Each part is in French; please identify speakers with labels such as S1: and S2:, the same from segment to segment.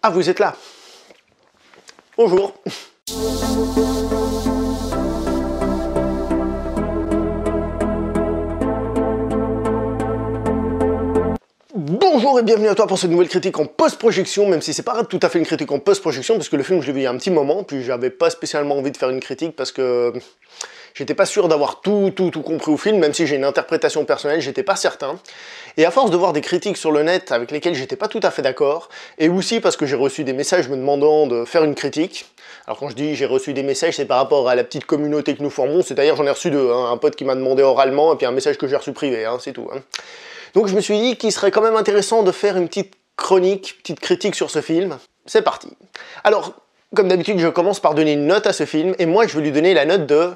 S1: Ah, vous êtes là. Bonjour. Bonjour et bienvenue à toi pour cette nouvelle critique en post-projection, même si c'est pas tout à fait une critique en post-projection, parce que le film je l'ai vu il y a un petit moment, puis j'avais pas spécialement envie de faire une critique parce que j'étais pas sûr d'avoir tout compris au film, même si j'ai une interprétation personnelle, j'étais pas certain. Et à force de voir des critiques sur le net avec lesquelles j'étais pas tout à fait d'accord, et aussi parce que j'ai reçu des messages me demandant de faire une critique. Alors quand je dis j'ai reçu des messages, c'est par rapport à la petite communauté que nous formons, c'est-à-dire j'en ai reçu deux, hein, un pote qui m'a demandé oralement, et puis un message que j'ai reçu privé, hein, c'est tout. Hein. Donc je me suis dit qu'il serait quand même intéressant de faire une petite chronique, petite critique sur ce film. C'est parti. Alors, comme d'habitude, je commence par donner une note à ce film, et moi je vais lui donner la note de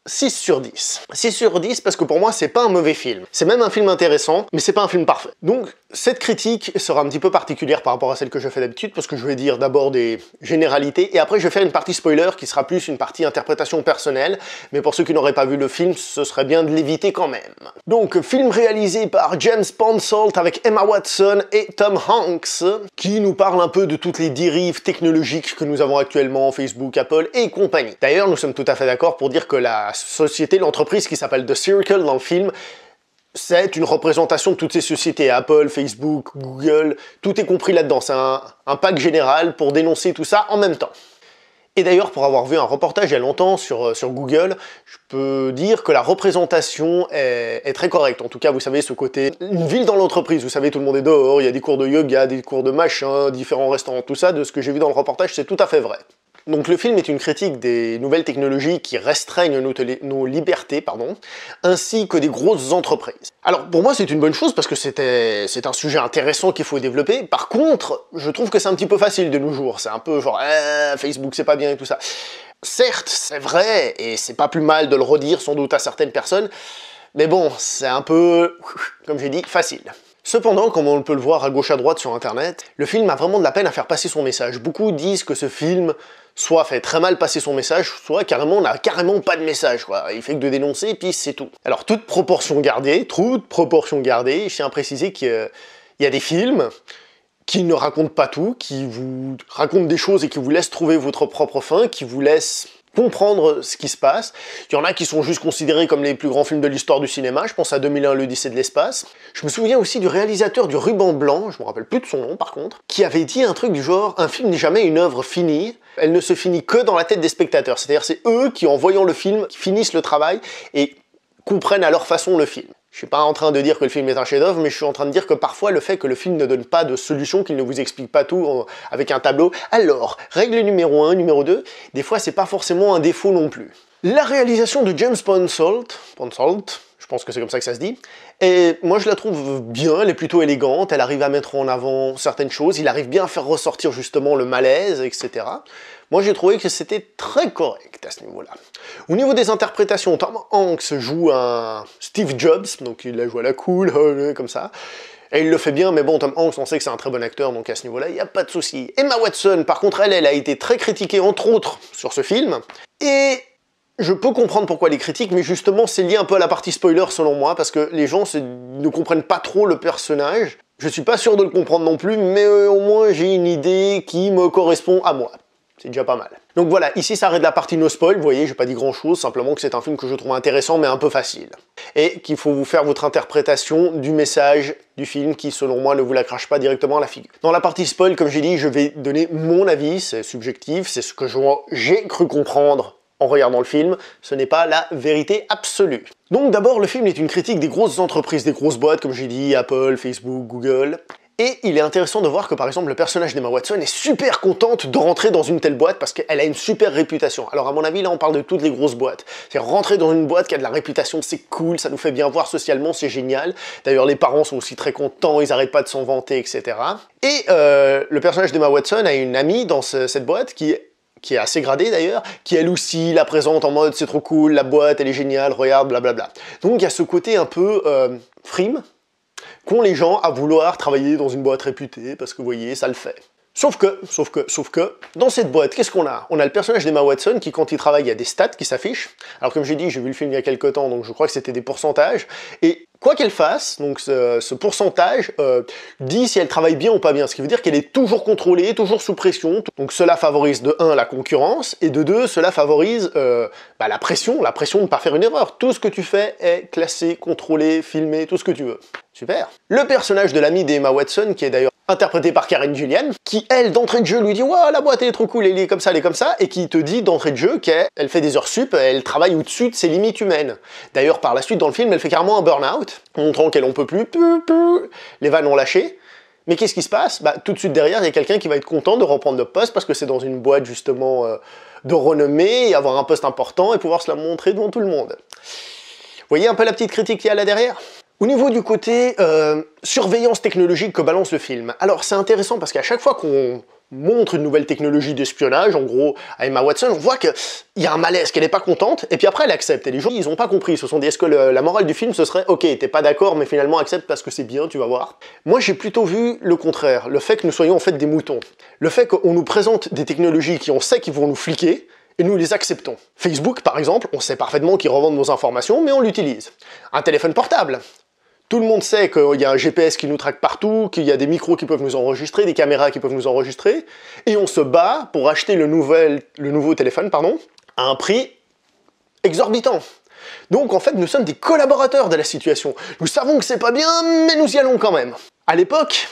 S1: 6 sur 10. 6 sur 10 parce que pour moi c'est pas un mauvais film. C'est même un film intéressant, mais c'est pas un film parfait. Donc cette critique sera un petit peu particulière par rapport à celle que je fais d'habitude, parce que je vais dire d'abord des généralités, et après je vais faire une partie spoiler qui sera plus une partie interprétation personnelle, mais pour ceux qui n'auraient pas vu le film, ce serait bien de l'éviter quand même. Donc, film réalisé par James Ponsoldt avec Emma Watson et Tom Hanks, qui nous parle un peu de toutes les dérives technologiques que nous avons actuellement, Facebook, Apple et compagnie. D'ailleurs, nous sommes tout à fait d'accord pour dire que la société, l'entreprise qui s'appelle The Circle dans le film, c'est une représentation de toutes ces sociétés, Apple, Facebook, Google, tout est compris là-dedans, c'est un pack général pour dénoncer tout ça en même temps. Et d'ailleurs, pour avoir vu un reportage il y a longtemps sur Google, je peux dire que la représentation est très correcte. En tout cas, vous savez, ce côté, une ville dans l'entreprise, vous savez, tout le monde est dehors, il y a des cours de yoga, des cours de machin, différents restaurants, tout ça, de ce que j'ai vu dans le reportage, c'est tout à fait vrai. Donc le film est une critique des nouvelles technologies qui restreignent nos libertés, ainsi que des grosses entreprises. Alors pour moi c'est une bonne chose parce que c'est un sujet intéressant qu'il faut développer. Par contre, je trouve que c'est un petit peu facile de nos jours. C'est un peu genre Facebook c'est pas bien et tout ça. Certes, c'est vrai, et c'est pas plus mal de le redire sans doute à certaines personnes, mais bon, c'est un peu, comme j'ai dit, facile. Cependant, comme on peut le voir à gauche à droite sur internet, le film a vraiment de la peine à faire passer son message. Beaucoup disent que ce film soit fait très mal passer son message, soit carrément n'a carrément pas de message, quoi. Il fait que de dénoncer, puis c'est tout. Alors toute proportion gardée, je tiens à préciser qu'il y a des films qui ne racontent pas tout, qui vous racontent des choses et qui vous laissent trouver votre propre fin, qui vous laissent comprendre ce qui se passe. Il y en a qui sont juste considérés comme les plus grands films de l'histoire du cinéma, je pense à 2001, l'Odyssée de l'espace. Je me souviens aussi du réalisateur du Ruban Blanc, je me rappelle plus de son nom par contre, qui avait dit un truc du genre « Un film n'est jamais une œuvre finie, elle ne se finit que dans la tête des spectateurs ». C'est-à-dire c'est eux qui, en voyant le film, finissent le travail et comprennent à leur façon le film. Je suis pas en train de dire que le film est un chef-d'œuvre, mais je suis en train de dire que parfois le fait que le film ne donne pas de solution, qu'il ne vous explique pas tout avec un tableau. Alors, règle numéro 1, numéro 2, des fois c'est pas forcément un défaut non plus. La réalisation de James Ponsoldt, je pense que c'est comme ça que ça se dit, et moi je la trouve bien, elle est plutôt élégante, elle arrive à mettre en avant certaines choses, il arrive bien à faire ressortir justement le malaise, etc. Moi j'ai trouvé que c'était très correct à ce niveau-là. Au niveau des interprétations, Tom Hanks joue un Steve Jobs, donc il la joue à la cool, comme ça. Et il le fait bien, mais bon, Tom Hanks, on sait que c'est un très bon acteur, donc à ce niveau-là, il n'y a pas de souci. Emma Watson, par contre, elle a été très critiquée, entre autres, sur ce film. Et je peux comprendre pourquoi les critiques, mais justement, c'est lié un peu à la partie spoiler, selon moi, parce que les gens ne comprennent pas trop le personnage. Je suis pas sûr de le comprendre non plus, mais au moins, j'ai une idée qui me correspond à moi. C'est déjà pas mal. Donc voilà, ici ça arrête la partie no spoil, vous voyez, j'ai pas dit grand chose, simplement que c'est un film que je trouve intéressant mais un peu facile. Et qu'il faut vous faire votre interprétation du message du film qui, selon moi, ne vous la crache pas directement à la figure. Dans la partie spoil, comme j'ai dit, je vais donner mon avis, c'est subjectif, c'est ce que j'ai cru comprendre en regardant le film, ce n'est pas la vérité absolue. Donc d'abord, le film est une critique des grosses entreprises, des grosses boîtes, comme j'ai dit, Apple, Facebook, Google. Et il est intéressant de voir que par exemple le personnage d'Emma Watson est super contente de rentrer dans une telle boîte parce qu'elle a une super réputation. Alors à mon avis là on parle de toutes les grosses boîtes. C'est rentrer dans une boîte qui a de la réputation, c'est cool, ça nous fait bien voir socialement, c'est génial. D'ailleurs les parents sont aussi très contents, ils arrêtent pas de s'en vanter, etc. Et le personnage d'Emma Watson a une amie dans cette boîte qui est assez gradée d'ailleurs, qui elle aussi la présente en mode c'est trop cool, la boîte elle est géniale, regarde, blablabla. Donc il y a ce côté un peu frime qu'ont les gens à vouloir travailler dans une boîte réputée, parce que vous voyez, ça le fait. Sauf que, dans cette boîte, qu'est-ce qu'on a? On a le personnage d'Emma Watson qui, quand il travaille, il y a des stats qui s'affichent. Alors comme j'ai dit, j'ai vu le film il y a quelques temps, donc je crois que c'était des pourcentages. Et quoi qu'elle fasse, donc ce pourcentage dit si elle travaille bien ou pas bien, ce qui veut dire qu'elle est toujours contrôlée, toujours sous pression. Donc cela favorise de 1 la concurrence, et de 2 cela favorise la pression de ne pas faire une erreur. Tout ce que tu fais est classé, contrôlé, filmé, tout ce que tu veux. Super. Le personnage de l'ami d'Emma Watson, qui est d'ailleurs interprété par Karen Gillan, qui elle d'entrée de jeu lui dit « Waouh, la boîte elle est trop cool, elle est comme ça, et qui te dit d'entrée de jeu qu'elle fait des heures sup, elle travaille au-dessus de ses limites humaines. D'ailleurs par la suite dans le film elle fait carrément un burn-out, montrant qu'elle en peut plus, les vannes ont lâché. Mais qu'est-ce qui se passe? Tout de suite derrière il y a quelqu'un qui va être content de reprendre le poste parce que c'est dans une boîte justement de renommée, et avoir un poste important et pouvoir se la montrer devant tout le monde. Vous voyez un peu la petite critique qu'il y a là derrière? Au niveau du côté surveillance technologique que balance le film, alors c'est intéressant parce qu'à chaque fois qu'on montre une nouvelle technologie d'espionnage, en gros, à Emma Watson, on voit qu'il y a un malaise, qu'elle n'est pas contente, et puis après elle accepte. Et les gens, ils n'ont pas compris, ils se sont dit, est-ce que la morale du film, ce serait, ok, t'es pas d'accord, mais finalement accepte parce que c'est bien, tu vas voir. Moi j'ai plutôt vu le contraire, le fait que nous soyons en fait des moutons. Le fait qu'on nous présente des technologies qui on sait qu'ils vont nous fliquer, et nous les acceptons. Facebook, par exemple, on sait parfaitement qu'ils revendent nos informations, mais on l'utilise. Un téléphone portable. Tout le monde sait qu'il y a un GPS qui nous traque partout, qu'il y a des micros qui peuvent nous enregistrer, des caméras qui peuvent nous enregistrer, et on se bat pour acheter le nouveau téléphone, à un prix exorbitant. Donc en fait, nous sommes des collaborateurs de la situation. Nous savons que c'est pas bien, mais nous y allons quand même. À l'époque,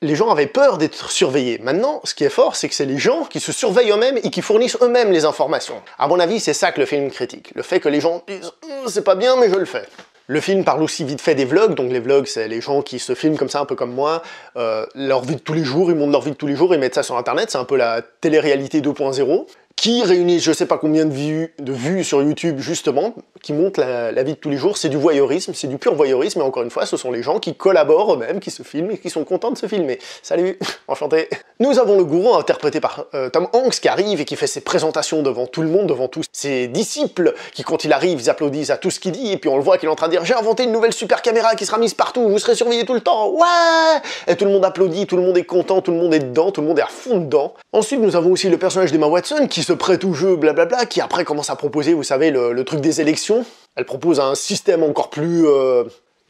S1: les gens avaient peur d'être surveillés. Maintenant, ce qui est fort, c'est que c'est les gens qui se surveillent eux-mêmes et qui fournissent eux-mêmes les informations. À mon avis, c'est ça que le film critique. Le fait que les gens disent « c'est pas bien, mais je le fais ». Le film parle aussi vite fait des vlogs, donc les vlogs c'est les gens qui se filment comme ça, un peu comme moi, leur vie de tous les jours, ils montrent leur vie de tous les jours, ils mettent ça sur internet, c'est un peu la télé-réalité 2.0, qui réunit je sais pas combien de vues sur YouTube justement, qui montrent la vie de tous les jours, c'est du voyeurisme, c'est du pur voyeurisme, et encore une fois, ce sont les gens qui collaborent eux-mêmes, qui se filment et qui sont contents de se filmer. Salut, enchanté. Nous avons le gourou interprété par Tom Hanks qui arrive et qui fait ses présentations devant tout le monde, devant tous ses disciples, qui quand il arrive, ils applaudissent à tout ce qu'il dit, et puis on le voit qu'il est en train de dire « J'ai inventé une nouvelle super caméra qui sera mise partout, vous serez surveillés tout le temps, ouais !» Et tout le monde applaudit, tout le monde est content, tout le monde est dedans, tout le monde est à fond dedans. Ensuite, nous avons aussi le personnage d'Emma Watson qui se prête au jeu, blablabla, qui après commence à proposer, vous savez, le truc des élections. Elle propose un système encore plus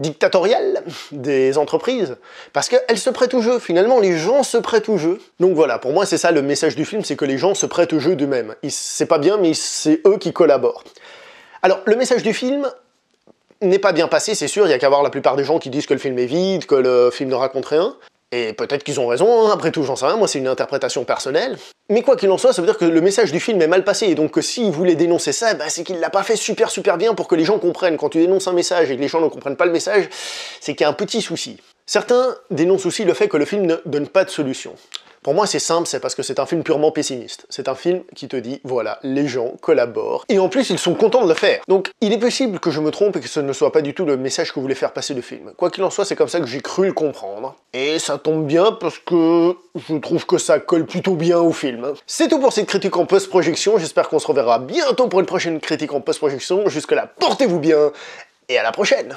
S1: dictatorial des entreprises, parce qu'elle se prête au jeu, finalement les gens se prêtent au jeu. Donc voilà, pour moi c'est ça le message du film, c'est que les gens se prêtent au jeu d'eux-mêmes. C'est pas bien, mais c'est eux qui collaborent. Alors, le message du film n'est pas bien passé, c'est sûr, il y a qu'à voir la plupart des gens qui disent que le film est vide, que le film ne raconte rien. Et peut-être qu'ils ont raison, hein, après tout j'en sais rien, moi c'est une interprétation personnelle. Mais quoi qu'il en soit, ça veut dire que le message du film est mal passé, et donc que s'il voulait dénoncer ça, c'est qu'il l'a pas fait super bien pour que les gens comprennent. Quand tu dénonces un message et que les gens ne comprennent pas le message, c'est qu'il y a un petit souci. Certains dénoncent aussi le fait que le film ne donne pas de solution. Pour moi c'est simple, c'est parce que c'est un film purement pessimiste. C'est un film qui te dit, voilà, les gens collaborent, et en plus ils sont contents de le faire. Donc il est possible que je me trompe et que ce ne soit pas du tout le message que voulait faire passer le film. Quoi qu'il en soit, c'est comme ça que j'ai cru le comprendre. Et ça tombe bien parce que je trouve que ça colle plutôt bien au film. C'est tout pour cette critique en post-projection, j'espère qu'on se reverra bientôt pour une prochaine critique en post-projection. Jusque là, portez-vous bien, et à la prochaine!